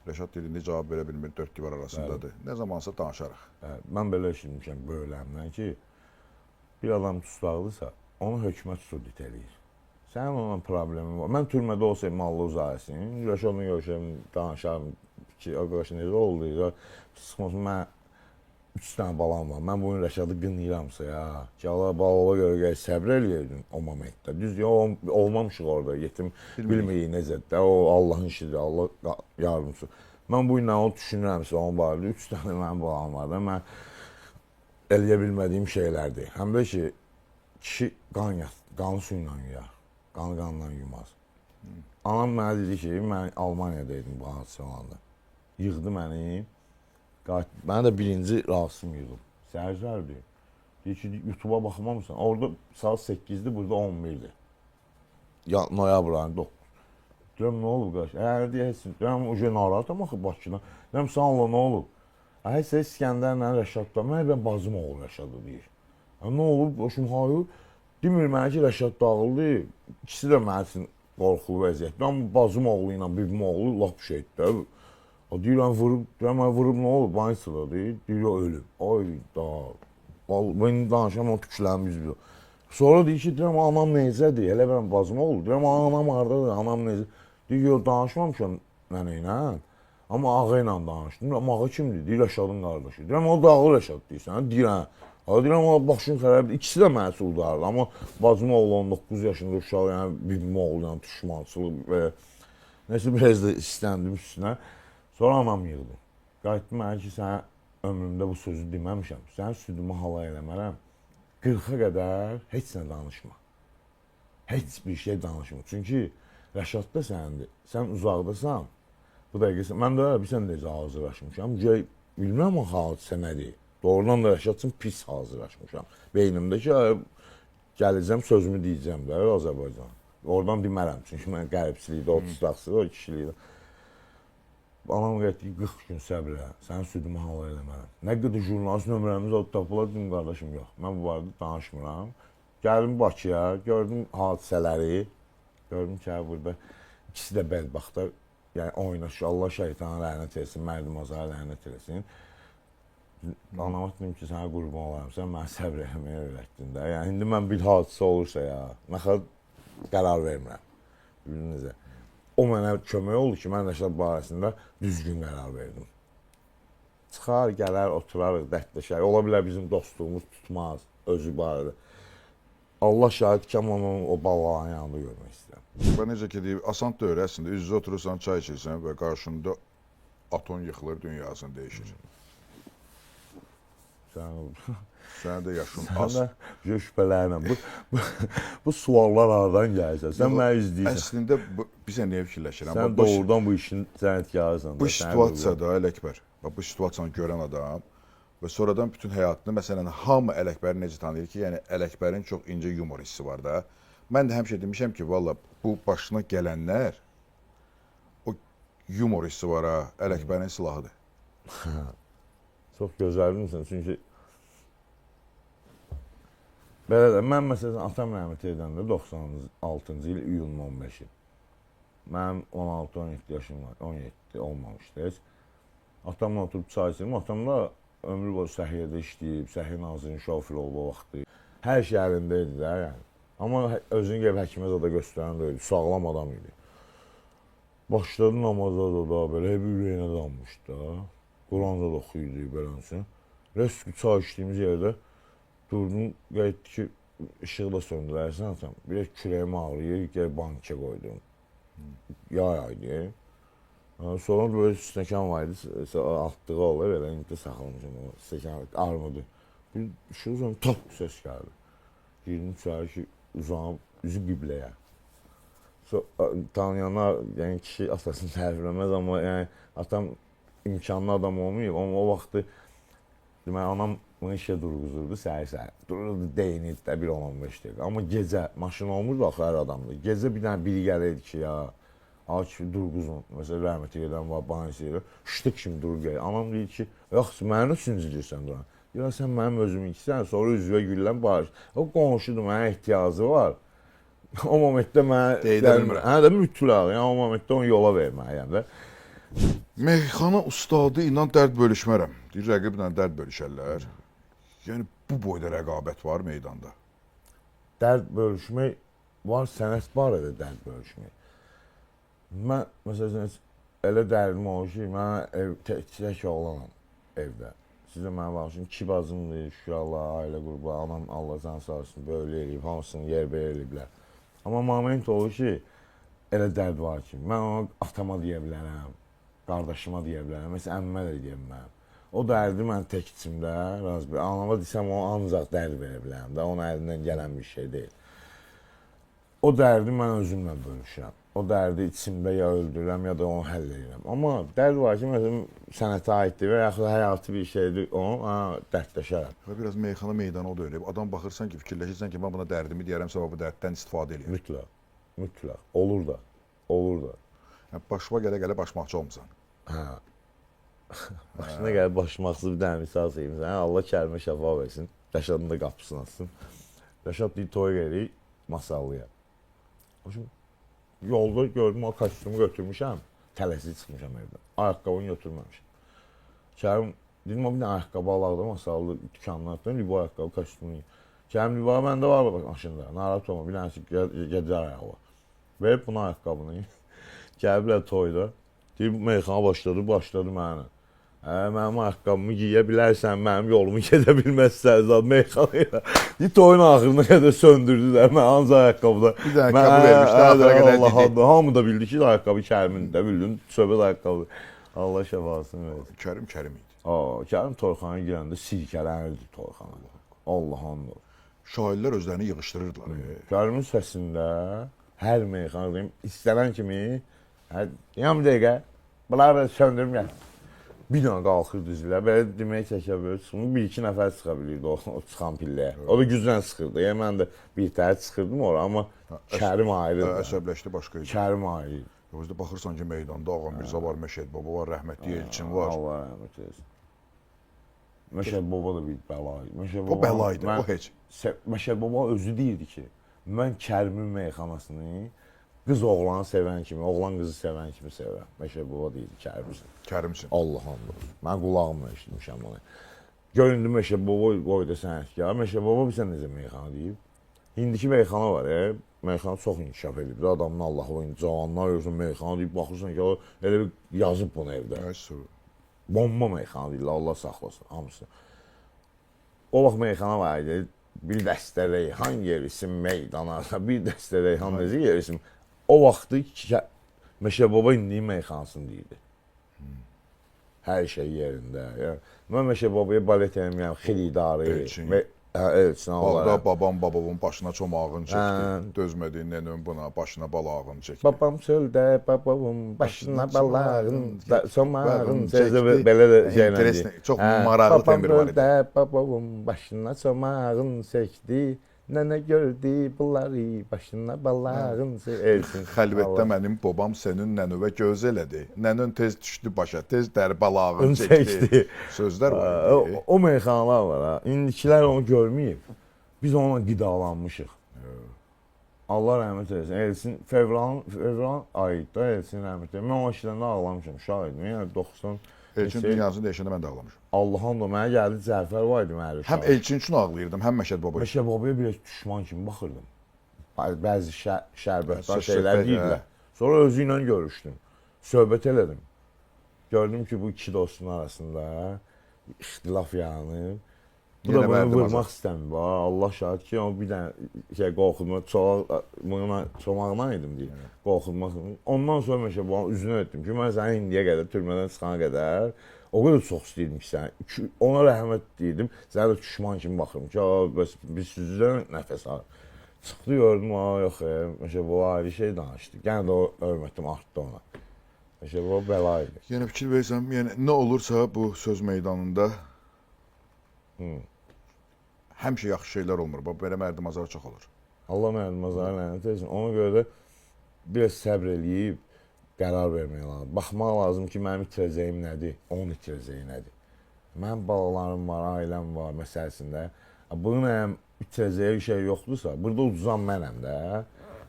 Rəşad dilində cavab verə bilmir, 4 divar arasındadır. Nə zamansa danışarıq. Mən belə eşitmişəm böyləmdən ki, bir adam tustaqlısa, onu hökumət sudit eləyir. Sənin onunla problemin var. Mən türmədə olsayım, mallı uzayəsin, Rəşadla görüşəm, danışarım ki, arkadaş necə oldu, sıxmasın, mən 3 dənə balam var. Mən bugün Rəşadı qınayıramsa ya, ki, Allah balala görə səbr eləyəydin o momentdə. Düz ya, olmamışıq orada, yetim bilməyi necədir, o Allahın işidir, Allah yardımcısı. Mən bu günlə onu düşünürəmsə, onun barədə 3 dənə mənim balam var da, mən eləyə bilmədiyim şeylərdir. Həm də ki, kişi qanı suyla yuyar. qanla yumaz. Anam mənə dedi ki, mən Almaniyadaydım bu hadisə olanda. Yığdı məni. Mənə də birinci rasım yığıb. Səhər-səhərdir. Deyir ki, YouTube-a baxmamısan. Orada saat 8-dir, burada 11-dir. Noyabr ayının 9. Deyirəm, nə olub qarşı? Deyirəm, deyirəm, o gün narahatam axı Bakıdan. Deyirəm, sağ nə olub? Həsə İskəndərlə Rəşadda, mən bacım oğlu Rəşadı deyir. Nə olub? Başım hayır. Demir mənə ki, Rəşad dağıldı. İkisi də mənim üçün qorxulu vəziyyətdir. Amma bacım oğlu ilə bibim oğlu lap şeydir. Deyirəm, vurub nə olub? Banisada deyir. Deyir, ölüb. Ay da. Ben danışam, o tüklərim yüzbür. Sonra deyir ki, deyirəm, anam necədir? Elə mən bacım oğlu. Deyirəm, anam haradadır, anam necədir? Deyir, yox, danışmamışam mənə ilə. Amma ağa ilə danışdım. Deyirəm, ağa kimdir? Deyir, Rəşadın qardaşı. Deyirəm, o dağlı Rəşad deyirsən. Deyirəm, deyirəm, o başın xərəbdir. İkisi də məsuldardır. Amma bacım oğlu 19 yaşında uşaq, yəni bibim oğlu ilə düşmançılıq və nəsə biraz da istəndim üstünə. Sonra anam yığdı. Qayıtdım mənə ki, sənə ömrümdə bu sözü deməmişəm. Sənin südümü halay eləmərəm. 40-a qədər heç nə danışma. Heç bir şey danışma. Çünki Rəşad da səndir. Sən uzaqdasan. Bu dəqiqə mən də bilsən necə hazırlaşmışam. Bilməm o hadisə nədir. Doğrudan da Rəşad üçün pis hazırlaşmışam. Beynimdə ki, gələcəm sözümü deyəcəm də Azərbaycan. Oradan demərəm. Çünki mən qəribçilikdə, 30 taxsıda, o kişilikdə. Anam qəti 40 gün səbrə, sənin südümü halay eləmərəm. Nə qədər jurnalist nömrəmiz oldu, tapılar, dedim, qardaşım, yox. Mən bu barədə danışmıram. Gəldim Bakıya, gördüm hadisələri. Gördüm ki, burada ikisi də bədbaxtlar, yəni oynaşı, Allah şeytana lənət eləsin, Mərdim Azara lənət eləsin. Anama dedim ki, sənə qurban olarım, sən mənə səbr eləməyə öyrətdin də. Yəni, indi mən bir hadisə olursa ya, nə qədər qərar vermirəm. Bilinizə. O mənə kömək oldu ki, mən Rəşad barəsində düzgün qərar verdim. Çıxar, gələr, oturarıq, dərdləşər. Ola bilər bizim dostluğumuz tutmaz, özü barədə. Allah şahid ki, onun o balaların yanında görmək istəyirəm. Və necə ki deyib, asan da öyrəsində, üz-üzə oturursan, çay içirsən və qarşında atom yıxılır, dünyasını dəyişir. Sənə də yaşın az. Sənə şübhələnəm. Bu suallar haradan gəlsə, sən məni izləyirsən. Əslində, bizə nəyə fikirləşirəm? Sən doğrudan bu işin sənətkarısan. Bu situasiyada, Ələkbər, bu situasiyanı görən adam və sonradan bütün həyatını, məsələn, hamı Ələkbəri necə tanıyır ki, yəni Ələkbərin çox incə yumor hissi var da. Mən də həmişə demişəm ki, valla bu başına gələnlər, o yumor hissi var ha, Ələkbərin silahıdır. Çox gözəl bilmirsən, çünki belə də, mən məsələn, atam rəhmət edəndə 96-cı il iyulun 15-i. Mənim 16-17 yaşım var, 17 olmamışdı heç. Atamla oturub çay içirdim, atam da ömrü boyu səhiyyədə işləyib, səhiyyə nazirinin şoförü olub o vaxtı. Hər şey əlində idi də, yəni. Amma özünü gəlib həkimə zada göstərən də öyle, sağlam adam idi. Başladı namaza da belə, hep ürəyinə danmışdı da. Quran'da da oxuyurdu belənsin. Rəsqi çay içdiyimiz yerdə durdum, qayıtdı ki, ışığı da söndürərsən atam. Bir kürəyimi ağrıyır, gəl bankə qoydum. Yay deyə. Sonra böyle stəkan var idi, atdığı olur, elə indi saxlamışım o stəkan, armudu. Bir ışığı sonra top səs gəldi. Girdim çayı ki, uzanıb, üzü qibləyə. Tanıyanlar, yəni kişi atasını tərifləməz, amma yəni atam imkanlı adam olmayıb, amma o vaxtı deməli, anam bunu işə durğuzurdu, səhər-səhər. Dururdu, deyinirdi də, 1-10-15 dəqiqə. Amma gecə, maşın olmurdu axı hər adamda. Gecə bir dənə biri gəlirdi ki, ya, Akif durğuzun, məsələn, rəhmət edən var, banisi edir, şıtık kimi durub gəlir. Anam deyir ki, yox, mənə üçüncülürsən duran. Ya, sən mənim özümü iksən, sonra üzvə güllən barış. O qonşudur, mənə ehtiyacı var. O momentdə mənə... Deyidə bilmirəm. Hə də mütləq, yəni o momentdə onu yola verməyəm də. Meyxana ustadı ilə dərd bölüşmərəm. Deyir, rəqiblə dərd bölüşərlər. Yəni, bu boyda rəqabət var meydanda. Dərd bölüşmək var, sənət barədə dərd bölüşmək. Mən, məsələn, elə dərdim olur ki, mən tək oğlanam evdə. Sizə mənə baxışım, 2 bacımdır, şükür Allah, ailə qrubu, anam Allah can sağ olsun, böyle eləyib, hamısını yer belə eləyiblər. Amma moment olur ki, elə dərd var ki, mən ona atama deyə bilərəm, qardaşıma deyə bilərəm, məsələn, əmmə də deyə bilərəm. O dərdi mən tək içimdə, anama desəm, o ancaq dərd verə bilərəm də, onun əlindən gələn bir şey deyil. o dərdi mən özümlə bölüşürəm. O dərdi içimdə ya öldürürəm, ya da onu həll edirəm. Amma dərd var ki, məsələn, sənətə aiddir və yaxud həyati bir şeydir, onu dərdləşərəm. Və biraz meyxana meydanı o da öyle. Adam baxırsan ki, fikirləşirsən ki, mən buna dərdimi deyərəmsə, bu dərddən istifadə eləyir. Mütləq, mütləq. Olur da, olur da. Yəni, başıma gələ-gələ başmaqçı olmusan. Hə. Başına gəlib başmaqsız bir dənə misal sayayım sənə. Allah kərimə şəfa versin. Rəşadın da qapısını açsın. Rəşad deyir, toy gəlir Masallıya. Yolda gördüm, o kostyumu götürmüşəm. Tələsik çıxmışam evdən. Ayaqqabını götürməmişəm. Kərim, dedim, o bir dənə ayaqqabı alaqda Masallı dükandan atdım. Bu ayaqqabı kostyumunu. Kərim, bir məndə var maşında. Narahat olma, bir dənəsi gedər ayağı var. Verib bunu ayaqqabını. Gəliblər toyda. Deyib, meyxana başladı mənə. Mənim ayaqqabımı giyə bilərsən, mənim yolumu gedə bilməzsən, zat meyxanayla. Toyun axırına qədər söndürdülər, mən ancaq ayaqqabıda. Bir dənə ayaqqabı vermişlər, axıra qədər dedi. Hamı da bildi ki, ayaqqabı Kərimin də, bildin, söhbət ayaqqabı. Allah şəfasını versin. Kərim idi. Kərim toyxanaya girəndə sirkələnirdi toyxanada. Allah Allah. Şairlər özlərini yığışdırırdılar. Kərimin səsində hər meyxana deyim, istənən kimi, yan bir dəqiqə, bunları söndürüm gəl. Bir dənə qalxırdı üzvlər, belə demək çəkə bölür, bir-iki nəfər çıxa bilirdi o çıxan pilləyə. O da güclə sıxırdı, yəni mən də bir təhər çıxırdım ora, amma Kərim ayrıdır. Əsəbləşdi başqa idi. Kərim ayrıdır. Özdə baxırsan ki, meydanda Ağa Mirza var, Məşəd Baba var, rəhmətli Elçin var. Allah rəhmət eylesin. Məşəd Baba da bir bəla idi. O bəla idi, o heç. Məşəd Baba özü deyirdi ki, mən Kərimin meyxanasını qız oğlanı sevən kimi, oğlan qızı sevən kimi sevəm. Məşəd Baba deyirdi Kərimsin. Kərimsin. Allah Allah. Mən qulağımla eşitmişəm onu. Göründü Məşəd Baba boyda sənətkar. Məşəd Baba bilsən necə meyxana deyib? İndiki meyxana var, meyxana çox inkişaf edib. Adamın Allah'ı cavanlar görürsən meyxana deyib, baxırsan ki, elə bir yazıb bunu evdə. Bomba meyxana deyirlər, Allah saxlasın, hamısı. O vaxt meyxana var idi, bir dəstə reyhan yerisin meydana, bir dəstə reyhan necə yerisin. O vaxtı Məşəd Baba indiyi meyxanasını deyirdi. Hər şey yerində. Mən Məşəd Babaya balet eləməyəm, xilidarı, Elçin Allah. Bağda babamın başına çomağını çəkdi. Dözmədi nənəm buna başına balağını çəkdi. Babam çöldə, babamın başına balağını çomağını çəkdi. Belə də şeylə. Çox maraqlı təmir var idi. Babam çöldə, babamın başına çomağını çəkdi. Nənə gördü bunları, başına balağını çəkdi. Xəlvətdə mənim babam sənin nənövə göz elədi. Nənən tez düşdü başa, tez dəri balağını çəkdi. Sözlər var idi. O meyxanalar var ha. İndikilər onu görməyib. Biz onunla qidalanmışıq. Allah rəhmət eylesin. Elçin fevral ayında Elçin rəhmət eylesin. Mən o işlərində ağlamışam, uşaq idim. Yəni 90 Elçin dünyasını dəyişəndə mən də ağlamışam. Allah'ım da mənə gəldi Cəfər var idi mənə. Həm Elçin üçün ağlayırdım, həm Məşəd Babaya. Məşəd Babaya bir düşman kimi baxırdım. Bəzi şərbətlər şeylər deyirlər. Sonra özü ilə görüşdüm. Söhbət elədim. Gördüm ki, bu iki dostun arasında ixtilaf yaranıb. Bu da bunu vurmaq istəmir. Allah şahid ki, o bir dənə şey qorxulma, çomağına idim deyir. Qorxulmaq. Ondan sonra Məşəd Babaya üzünü etdim ki, mən səni indiyə qədər, türmədən çıxana qədər o qədər çox istəyirdim ki, səni. Ona rəhmət deyirdim. Sənə də düşman kimi baxırım ki, biz sizdən nəfəs alır. Çıxdı gördüm, yox, Məşəd Baba ayrı şey danışdı. Gənə də o hörmətim artdı ona. Məşəd Baba bəla idi. Yəni fikir versəm, yəni nə olursa bu söz meydanında həmişə yaxşı şeylər olmur. Belə mərdimazlar çox olur. Allah mərdimazlara lənət etsin. Ona görə də biraz səbr eləyib qərar vermək lazım. Baxmaq lazım ki, mənim itirəcəyim nədir, onun itirəcəyi nədir. Mənim balalarım var, ailəm var məsələsində. Bunun əgər itirəcəyi şey yoxdursa, burada uduzan mənəm də.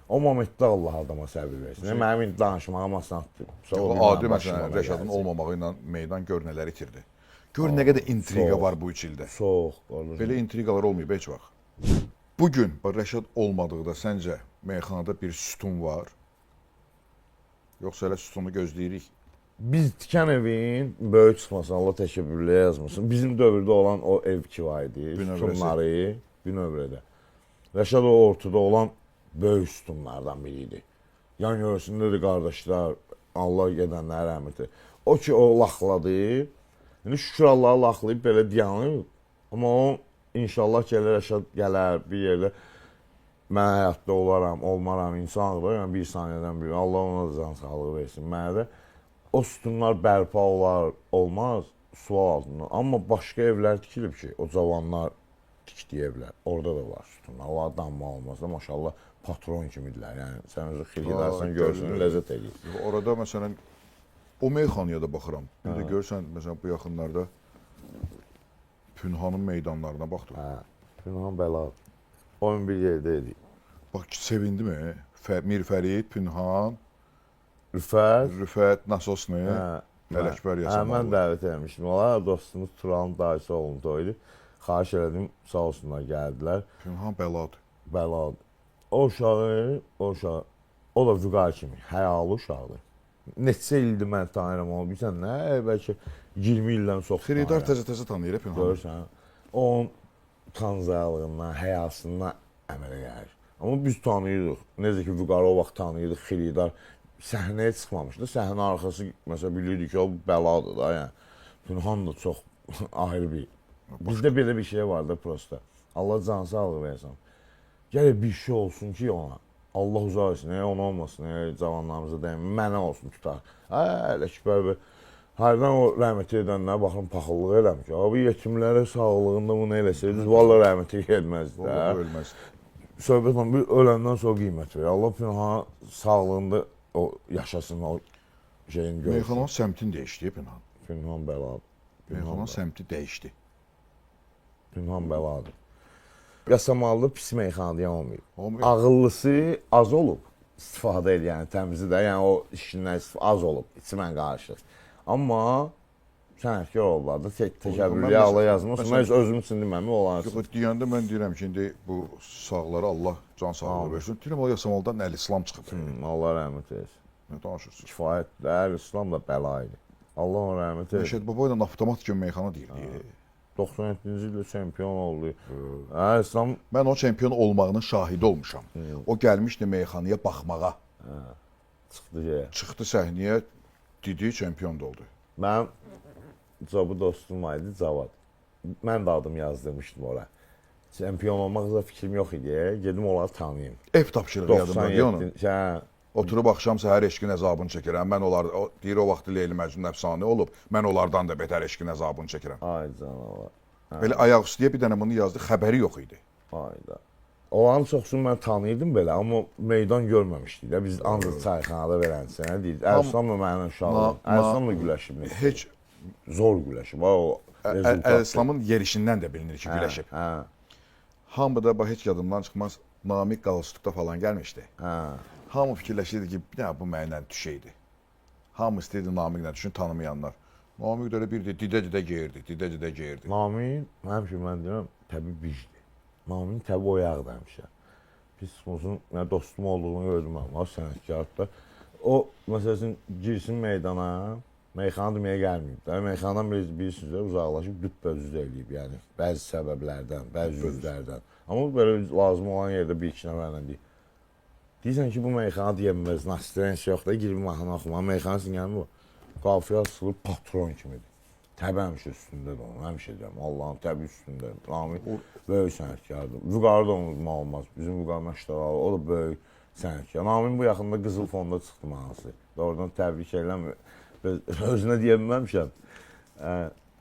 O momentdə Allah adama səbir versin. Mənim danışmağım asandır. Adi məsələn, Rəşadın olmamağı ilə meydan gör nələr itirdi. Gör nə qədər intriqa var bu üç ildə. Çox. Belə intriqalar olmayıb heç vaxt. Bugün Rəşad olmadıqda səncə meyxanada bir sütun var? Yoxsa elə sütunu gözləyirik? Biz tikən evin böyük çıxmasın, Allah təşəkkürlə yazmasın. Bizim dövrdə olan o ev ki var idi, sütunları Binövrədə. Rəşad o ortada olan böyük sütunlardan biri idi. Yan yörəsində də qardaşlar, Allah gedənlərə rəhmət eylesin. O ki, o laxladı. Yəni şükür Allah'a laxlayıb belə dayanıb. Amma o inşallah gələr, Rəşad gələr bir yerdə. mən həyatda olaram, olmaram, insan ağlar, yəni bir saniyədən bir, Allah ona da can sağlığı versin. Mənə də o sütunlar bərpa olar, olmaz, sual altında. Amma başqa evlər tikilib ki, o cavanlar tikdiyi evlər, orada da var sütunlar. O adamma olmaz da maşallah patron kimidirlər. Yəni sən özü xilqidarsan, görsün, ləzzət edir. Orada məsələn, o meyxanaya da baxıram. Bir də görsən, məsələn, bu yaxınlarda Pünhanın meydanlarına baxdım. Pünhan bəladır. Oyun bir yerdə edik. Bax, sevindim. Mir Fərid, Pünhan, Rüfət, Nasosni, Ələkbər Yasamoğlu. Mən dəvət etmişdim. Onlar dostumuz Turanın dayısı oğlunu toydu. Xahiş elədim, sağ olsunlar, gəldilər. Pünhan bəladır. Bəladır. O uşağı, o da Vüqar kimi, həyalı uşaqdır. Neçə ildir mən tanıyıram onu, bilsən nə, bəlkə 20 ildən çox tanıyıram. Xiridar təzə tanıyır Pünhanı. Görürsən, onun tanzayalığından, həyasından əmələ gəlir. Amma biz tanıyırdıq. Necə ki, Vüqarı o vaxt tanıyırdıq, Xiridar səhnəyə çıxmamışdı. Səhnə arxası, məsələn, bilirdik ki, o bəladır da, yəni. Pünhan da çox ayrı bir. Bizdə belə bir şey var da, prosta. Allah can sağlığı versin. Gəlir bir şey olsun ki ona. Allah uzaq etsin, ona olmasın, cavanlarımıza deyim, mənə olsun tutar. Ələkbər bəy, hərdən o rəhməti edənlərə baxın, paxıllıq eləmir ki, abi yetimlərə sağlığında bunu eləsəydiniz, valla rəhməti gelməzdi. Valla ölməz. Söhbət on, bir öləndən sonra qiymət verir. Allah Pünhanın sağlığında o yaşasın, o şeyini görsün. Meyxananın səmtini dəyişdi Pünhan. Pünhan bəladır. Meyxananın səmti dəyişdi. Pünhan bəladır. Yasamallı pis meyxanadan olmayıb. Olmayıb. Ağıllısı az olub, istifadə edir, yəni təmizi də, yəni o işindən az olub, içimən qarışıq. Amma sənətkar olurlar da, təkəbbürlü Allah yazmaz. Mən özüm üçün deməmi olarsın. Yox, deyəndə mən deyirəm ki, indi bu sağlara Allah can sağlığı versin. Deyirəm, o Yasamaldan Əl-İslam çıxıb. Allah rəhmət eylesin. Nə danışırsınız? Kifayətdir, Əl-İslam da bəla idi. Allah ona rəhmət eylesin. Məşəd Baba ilə avtomat kimi meyxana deyirdi. 97-ci ildə çempion oldu. Əl-İslam... Mən o çempion olmağının şahidi olmuşam. O gəlmişdi meyxanaya baxmağa. Çıxdı şeyə. Çıxdı səhnəyə, dedi, çempion da oldu. Mənim Cabu dostum var idi, Cavad. Mən də adım yazdırmışdım ora. Çempion olmaqda fikrim yox idi. Gedim onları tanıyayım. Ev tapşırığı yadımda onun. Oturub axşam səhər eşqin əzabını çəkirəm. Mən onlar, deyir o vaxt Leyli Məcnun əfsanə olub. Mən onlardan da betər eşqin əzabını çəkirəm. Ay canavar. Belə ayaq üstüyə bir dənə bunu yazdı, xəbəri yox idi. Ayda. Onların çoxsunu mən tanıyırdım belə, amma meydan görməmişdik də. Biz ancaq çayxanada verənsə, nə deyir? Əl-İslam da mənim uşağım. Əl-İslam da güləşib. Heç zor güləşib. O Əl-İslamın yerişindən də bilinir ki, güləşib. Hamı da heç yadımdan çıxmaz, Namiq qalstukda falan gəlmişdi. Hamı fikirləşirdi ki, bu mənlə düşəydi. Hamı istəyirdi Namiqlə düşün, tanımayanlar. Namiq də elə bir didə-didə geyirdi, didə-didə geyirdi. Namiq, həmişə mən deyirəm, təbii bicdir. Namiq təbii oyaqdır həmişə. Biz uzun dostum olduğunu gördüm amma, o sənətkarda. O, məsəl üçün, girsin meydana, meyxana deməyə gəlməyib. Meyxanadan bilirsiniz, uzaqlaşıb düppözüz eləyib, yəni. Bəzi səbəblərdən, bəzi yüzlərdən. Amma belə lazım olan yerdə bir-iki nəfərlə deyib. Deyirsən ki, bu meyxana deyəməz, nasitrenç yox da, girib mahnı oxuma. Meyxanasın yəni bu, qafiyə asılıb patron kimidir. Təbii həmişə üstündədir onun, həmişə deyəm, Allahın təbii üstündədir. Namiq böyük sənətkardır. Vüqarı da unutmaq olmaz, bizim Vüqar Məşdəralı, o da böyük sənətkar. Namiq bu yaxında Qızıl Fonda çıxdı mahnısı. Oradan təbrik edirəm, özünə deyə bilməmişəm,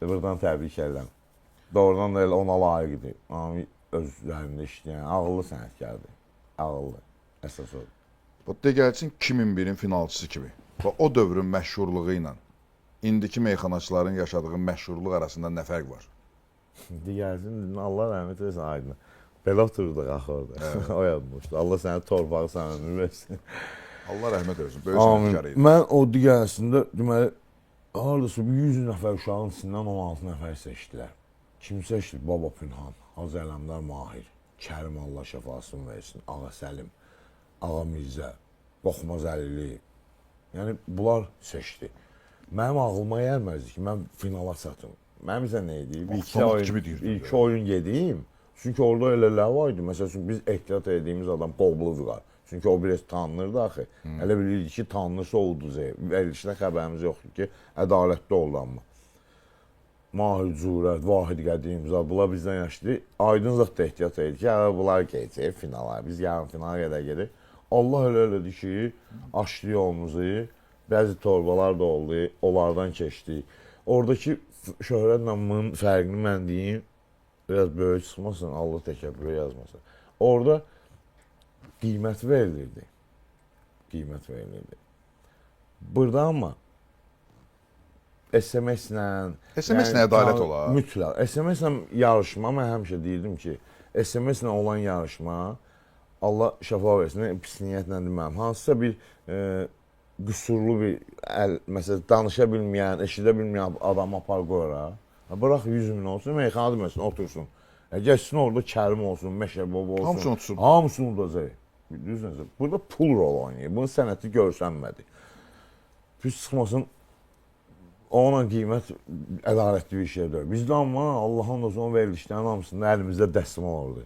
buradan təbrik edirəm. Doğrudan da elə ona layiqdir. Namiq öz üzərində işləyən, ağıllı sənətkardır, ağıllı. Əsas odur. De gəlsin 2001-in finalçısı kimi. O dövrün məşhurluğu ilə indiki meyxanaçıların yaşadığı məşhurluq arasında nə fərq var? Gəlsin, Allah rəhmət eylesin Aydın. Belə oturduq axı orada. O yadmışdı. Allah sənə torpağı sənə ömür versin. Allah rəhmət eylesin. Böyük sənətkar idi. Mən o digərsində deməli hardasa 100 nəfər uşağın içindən 16 nəfər seçdilər. Kim seçdi? Baba Pünhan, Hacı Ələmdar Mahir, Kərim Allah şəfasını versin, Ağa Səlim, Ağa Mirzə, Qoxmaz Əlili. Yəni bunlar seçdi. Mənim ağlıma gəlməzdi ki, mən finala çatım. Mənim isə nə idi? İlk oyun gedim. Çünki orada elələr var idi. Məsəl üçün biz ehtiyat etdiyimiz adam Boblu Vüqar. Çünki o biraz tanınırdı axı. Elə bilirdik ki, tanınırsa oldu. Verilişdə xəbərimiz yoxdur ki, ədalətli oldu amma. Mahir Cürət, Vahid Qədim, bunlar bizdən yaşlıdır. Aydın zət da ehtiyat edir ki, bunlar keçir finala, biz yarım finala qədər gedir. Allah elədir ki, açdı yolumuzu, bəzi torbalar da oldu, onlardan keçdik. Oradakı şöhrətlə bunun fərqini mən deyim, biraz böyük çıxmasın, Allah təkəbbürə yazmasın. Orada qiymət verilirdi. Qiymət verilirdi. Burada amma SMS-lə... SMS-lə ədalət olar. Mütləq. SMS-lə yarışma, mən həmişə deyirdim ki, SMS-lə olan yarışma, Allah şəfa versin, pis niyyətlə deməm. Hansısa bir qüsurlu bir, məsələn, danışa bilməyən, eşidə bilməyən adam apar qoyara. Bırax 100 min olsun, meyxana deməsin, otursun. Geçsin orada Kərim olsun, Meşəbab olsun. Hamısını otursun. Hamısını udacaq. Düzdür. Burada pul rol oynayır. Bunun sənəti görsənmədi. Pis çıxmasın, ona qiymət ədalətli bir şey deyil. Bizdə amma Allahın da son verilişlərin hamısında əlimizdə dəsmal oldu.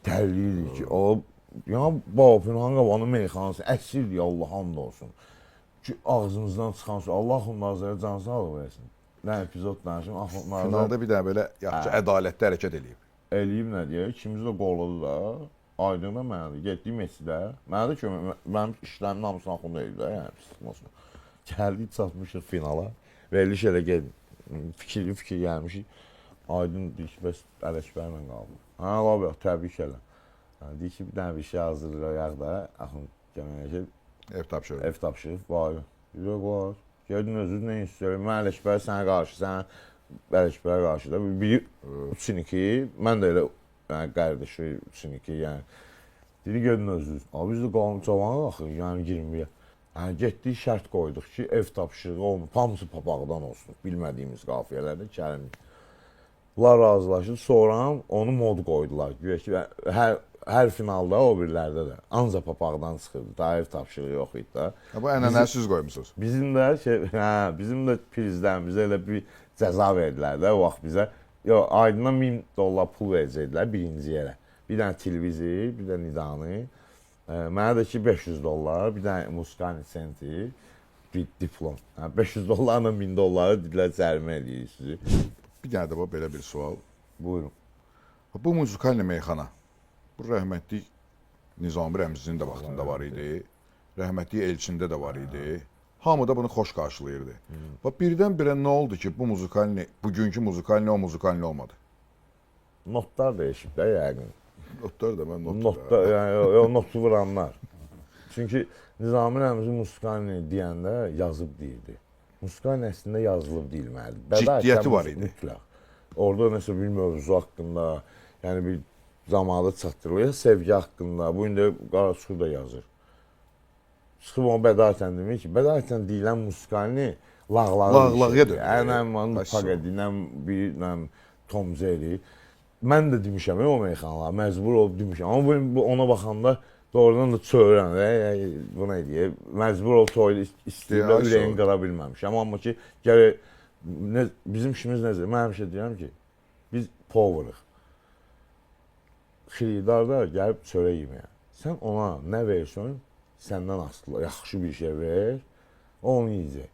Dəliydik ki, o yəni Babın qabanın meyxanası əsirdir, Allahın da olsun. Ki ağzımızdan çıxan söz, Allah onlara can sağlıq versin. Nə epizod danışım, axınlarda... Finalda bir dənə belə yaxşı ədalətli hərəkət eləyib. Eləyib nə deyək, ikimiz də qolladı da, Aydın'da mənədir, getdik Messidə. Mənə də ki, mənim işlərimin hamısını axında eləyib də, yəni pis çıxmasın. Gəldik, çatmışıq finala, veriliş elə fikir gəlmişik. Aydın deyir ki, bəs Ələkbərlə qaldı. Hə, labi, təbrik elə. Deyir ki, bir dənə bir şey hazırlayaq da, axın gəlməyə ki, Ev tapşırıq. Var. Yox, var. Gördün özünüz nə istəyir? Mən Ələkbər sənə qarşı, sən Ələkbərə qarşı da. Biri 3-2, mən də elə qardaşı 3-2, yəni. Dedi, gördün özünüz. Abi biz də qanun cavanı axır, yəni 20-yə. Yəni, getdik, şərt qoyduq ki, ev tapşırığı olmur, hamısı papaqdan olsun. Bilmədiyimiz qafiyələrdə kəlim. Bunlar razılaşdı, sonra onu mod qoydular. Güya ki, hər finalda, o birlərdə də. Ancaq papaqdan çıxırdı, daha ev tapşırığı yox idi da. Bu ənənəni siz qoymusunuz. Bizim də prizlərimizə elə bir cəza verdilər də o vaxt bizə. Yox, Aydına $1000 pul verəcəkdilər birinci yerə. Bir dənə televiziya, bir dənə nidanı. Mənə də ki $500, bir dənə musikani senti, bir diplom. $500-la $1000 dedilər cərimə edirik sizi. Bir dənə də belə bir sual. Buyurun. Bu muzikalni meyxana, bu rəhmətli Nizami Rəmzinin də vaxtında var idi. Rəhmətli Elçində də var idi. Hamı da bunu xoş qarşılayırdı. Birdən-birə nə oldu ki, bu muzikalni, bugünkü muzikalni o muzikalni olmadı? Notlar dəyişib də yəqin. Notlar da mən notlar. Yəni, notu vuranlar. Çünki Nizami Rəmzi muzikalni deyəndə yazıb deyirdi. Muzikalni əslində yazılıb deyilməlidir. Ciddiyyəti var idi. Mütləq. Orada nəsə bir mövzu haqqında, yəni bir zamanı çatdırılır, sevgi haqqında, bu indi Qaraçuxur da yazır. Çıxıb onu bədayətən demir ki, bədayətən deyilən musikalini lağlağıya dönür. Ənəm, Paqədinəm, Tom Zeri. Mən də demişəm, o meyxanalar, məcbur olub demişəm. Amma ona baxanda doğrudan da çöyrən, bu nə deyək, məcbur olub toyda istəyirlə ürəyini qıra bilməmişəm. Amma ki, gərək, bizim işimiz nəzir? Mən həmişə deyirəm ki, biz poverıq. Xiridar da gəlib çörək yeməyə. Sən ona nə versən, səndən asılı, yaxşı bir şey ver, onu yiyəcək.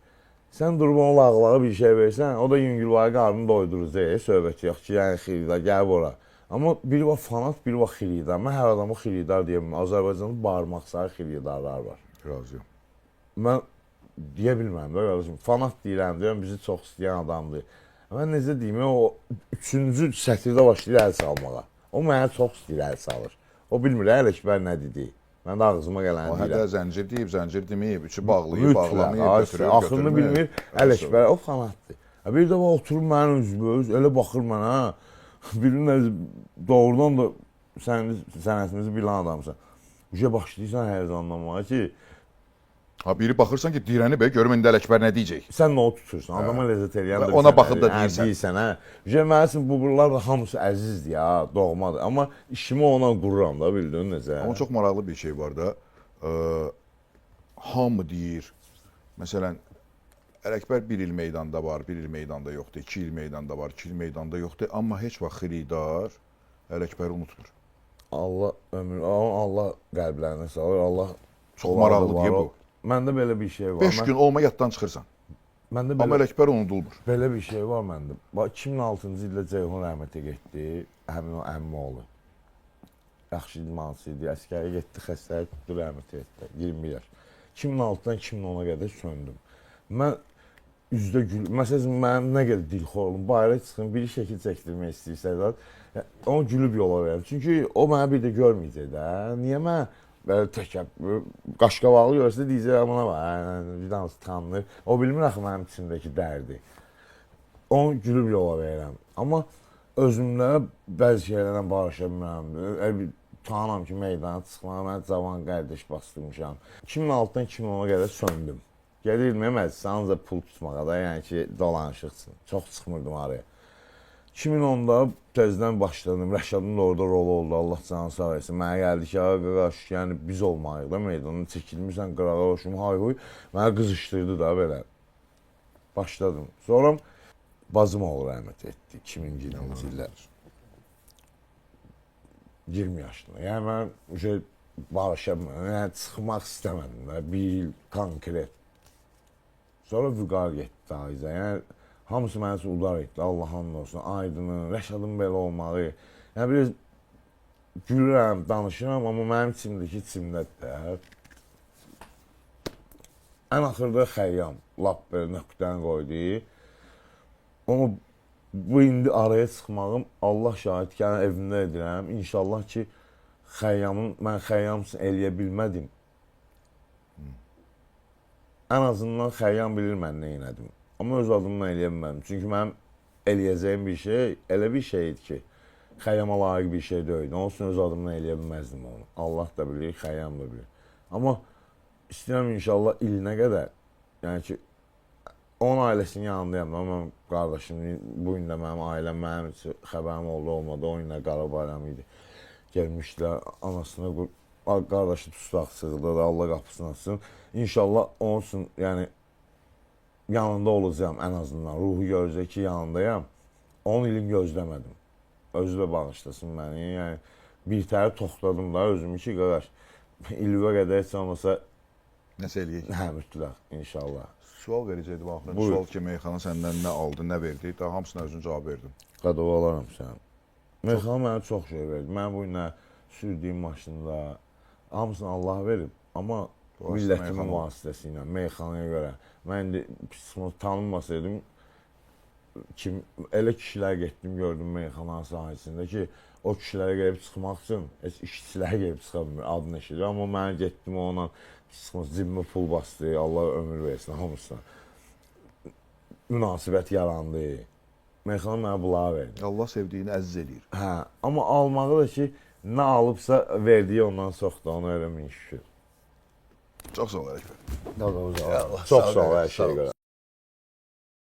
Sən durub ona lağlağı bir şey versən, o da yüngülvari qarnını doyduracaq, söhbəti yox ki, yəni xiridar, gəlib ora. Amma biri var fanat, biri var xiridar. Mən hər adamı xiridar deyəm, Azərbaycanda barmaq sayı xiridarlar var. Razıyam. Mən deyə bilməm də, qardaşım, fanat deyirəm, bizi çox istəyən adamdır. Mən necə deyim, o 3-cü sətirdə başlayır əl salmağa. O mənə çox istəyir əl salır. O bilmir, Ələkbər nə dedi. Mən də ağzıma gələni deyirəm. O hədə zəncir deyib, zəncir deməyib, üçü bağlayıb, bağlamayıb, götürüb, axırını bilmir, Ələkbər o fanatdır. Bir də oturub mənim üzümə, elə baxır mənə, bilmir, doğrudan da sənətimizi bilən adamsan. Uca başlayırsan həyəcanlanmağa ki, biri baxırsan ki, dirəni bəy, görüm indi Ələkbər nə deyəcək. Sən nə o tutursan, adama lezzət eləyən də ona baxıb da deyirsən. Mənim bu buralar da hamısı əzizdir ya, doğmadır. Amma işimi ona qururam da, bildin necə. Amma çox maraqlı bir şey var da, hamı deyir, məsələn, Ələkbər 1 il meydanda var, 1 il meydanda yoxdur, 2 il meydanda var, 2 il meydanda yoxdur, amma heç vaxt xiridar Ələkbəri unutmur. Allah ömür, Allah qəlblərinə salır, Allah çox maraqlı deyir bu. Məndə belə bir şey var. 5 gün olma yaddan çıxırsan. Məndə Amma Ələkbər unudulmur. belə bir şey var məndə. Bax 2006-cı ildə Ceyhun rəhmətə getdi. Həmin o əmmi oğlu. Yaxşı idmançı idi. Əskərə getdi, xəstəlik tutdu, rəhmətə getdi. 21 yaş. 2006-dan 2010-a qədər söndüm. Mən üzdə gül. Məsələn, mənim nə qədər dilxorluğum, bayıra çıxın, biri şəkil çəkdirmək istəyirsə də, onu gülüb yola verirəm. Çünki o mənə bir də görməyəcək də. Niyə mən belə təkəbbür, qaşqabaqlı görsə deyəcək, buna bax, vicdansı tanınır. O bilmir axı mənim içimdəki dərdi. Onu gülüb yola verirəm. Amma özümdə bəzi şeylərlə barışa bilmirəm. Tanınam ki, meydana çıxmağa, mən cavan qardaş bastırmışam. 2006-dan 2010-a qədər söndüm. Gedirdim məclisə, ancaq pul tutmağa da, yəni ki, dolanışıqsın. Çox çıxmırdım araya. 2010-da tezdən başladım. Rəşadın da orada rolu oldu, Allah canı sağ etsin. Mənə gəldi ki, qardaş, yəni biz olmayıq da meydana, çəkilmirsən qırağa hoşum, hay-huy. Mənə qızışdırdı da belə. Başladım. Sonra bacım oğlu rəhmət etdi 2020-ci ildə. 20 yaşında. Yəni mən barışa bilmədim, yəni çıxmaq istəmədim də, bir il konkret. Sonra vüqar getdi dayıca, yəni hamısı mənə üçün udar etdi, Allah hamd olsun, Aydının, Rəşadın belə olmağı. Yəni biraz gülürəm, danışıram, amma mənim içimdəki içimdədir. Ən axırda Xəyyam, lap belə nöqtəni qoydu. Amma bu indi araya çıxmağım, Allah şahid ki, yəni evimdə edirəm. İnşallah ki, mən Xəyyam üçün eləyə bilmədim. Ən azından Xəyyam bilir mən nə elədim. Amma öz adımdan eləyə bilmədim. Çünki mənim eləyəcəyim bir şey elə bir şey idi ki, Xəyyama layiq bir şey deyildi. Onun üçün öz adımdan eləyə bilməzdim onu. Allah da bilir, Xəyyam da bilir. Amma istəyirəm inşallah ilinə qədər, yəni ki, onun ailəsinin yanındayım. Mən qardaşım, bu gün də mənim ailəm, mənim üçün xəbərim oldu-olmadı. O günlər qara bayram idi. Gelmişdilər, anasına qardaşı tustaq sığdı da, Allah qapısını açsın. İnşallah onun üçün, yəni, yanında olacağım ən azından. Ruhu görəcək ki, yanındayam. 10 ilin gözləmədim. Özü də bağışlasın məni. Yəni, bir tərəf toxladım da özümü ki, qardaş, ilvə qədər heç olmasa Nəsə eləyək? hə, mütləq, inşallah. Sual verəcəkdim axırda. Sual ki, meyxana səndən nə aldı, nə verdi? Daha hamısına özün cavab verdin. Qadova alaram sən. Meyxana mənə çox şey verdi. Mən bu günə sürdüyüm maşında hamısını Allah verib. Amma millətimin vasitəsi ilə, meyxanaya görə. Mən indi tanınmasaydım, elə kişilər getdim, gördüm meyxana sahəsində ki, o kişilərə gəlib çıxmaq üçün heç işçilər gəlib çıxa bilmir, adını eşidir. Amma mən getdim onunla cibimə pul bastı, Allah ömür versin hamısına. Münasibət yarandı. Meyxana mənə bunları verdi. Allah sevdiyini əziz eləyir. Hə, amma almağı da ki, nə alıbsa verdiyi ondan çoxdur, ona elə min şükür. Çox sağ ol Ələkbər. Çox sağ ol hər şeyə görə.